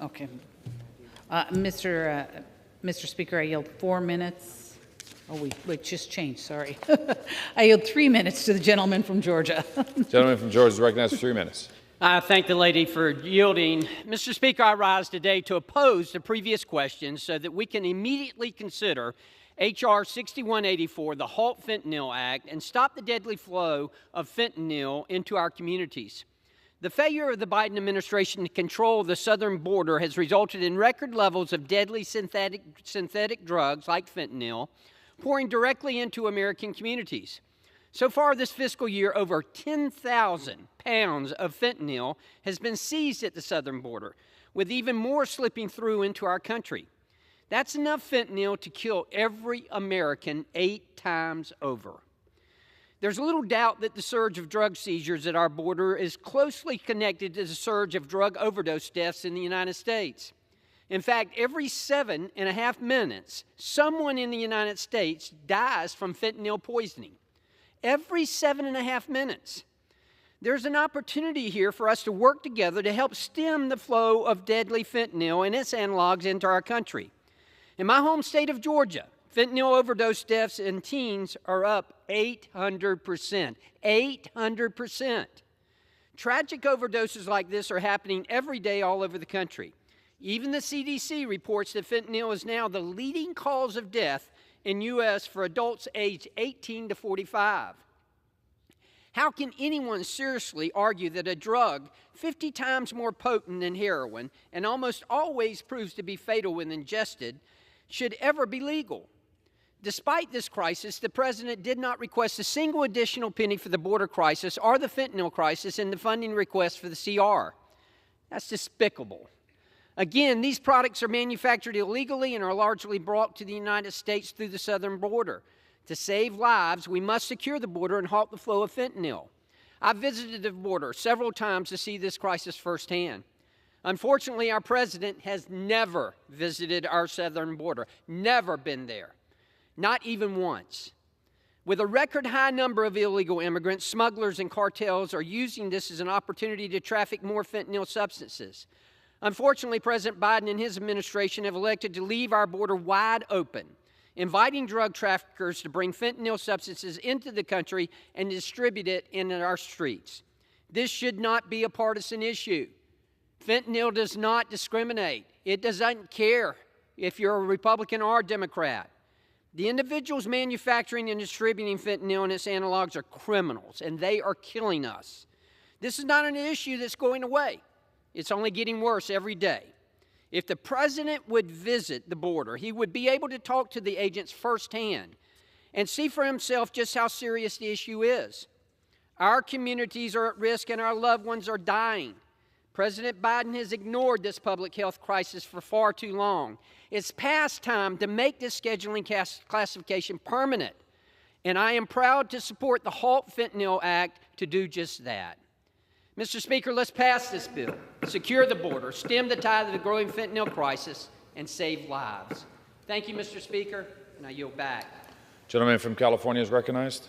Okay. Mr. Speaker, I yield 4 minutes. Oh, wait, just changed, sorry. I yield 3 minutes to the gentleman from Georgia. Gentleman from Georgia is recognized for 3 minutes. I thank the lady for yielding. Mr. Speaker, I rise today to oppose the previous question so that we can immediately consider H.R. 6184, the Halt Fentanyl Act, and stop the deadly flow of fentanyl into our communities. The failure of the Biden administration to control the southern border has resulted in record levels of deadly synthetic drugs like fentanyl pouring directly into American communities. So far this fiscal year, over 10,000 pounds of fentanyl has been seized at the southern border, with even more slipping through into our country. That's enough fentanyl to kill every American 8 times over. There's little doubt that the surge of drug seizures at our border is closely connected to the surge of drug overdose deaths in the United States. In fact, every 7.5 minutes, someone in the United States dies from fentanyl poisoning. Every 7.5 minutes. There's an opportunity here for us to work together to help stem the flow of deadly fentanyl and its analogs into our country. In my home state of Georgia, fentanyl overdose deaths in teens are up 800%. 800%. Tragic overdoses like this are happening every day all over the country. Even the CDC reports that fentanyl is now the leading cause of death in U.S. for adults aged 18 to 45. How can anyone seriously argue that a drug 50 times more potent than heroin and almost always proves to be fatal when ingested should ever be legal? Despite this crisis, the President did not request a single additional penny for the border crisis or the fentanyl crisis in the funding request for the CR. That's despicable. Again, these products are manufactured illegally and are largely brought to the United States through the southern border. To save lives, we must secure the border and halt the flow of fentanyl. I've visited the border several times to see this crisis firsthand. Unfortunately, our president has never visited our southern border, never been there, not even once. With a record high number of illegal immigrants, smugglers and cartels are using this as an opportunity to traffic more fentanyl substances. Unfortunately, President Biden and his administration have elected to leave our border wide open, inviting drug traffickers to bring fentanyl substances into the country and distribute it in our streets. This should not be a partisan issue. Fentanyl does not discriminate. It doesn't care if you're a Republican or a Democrat. The individuals manufacturing and distributing fentanyl and its analogs are criminals, and they are killing us. This is not an issue that's going away. It's only getting worse every day. If the president would visit the border, he would be able to talk to the agents firsthand and see for himself just how serious the issue is. Our communities are at risk and our loved ones are dying. President Biden has ignored this public health crisis for far too long. It's past time to make this scheduling classification permanent, and I am proud to support the Halt Fentanyl Act to do just that. Mr. Speaker, let's pass this bill, secure the border, stem the tide of the growing fentanyl crisis, and save lives. Thank you, Mr. Speaker, and I yield back. Gentleman from California is recognized.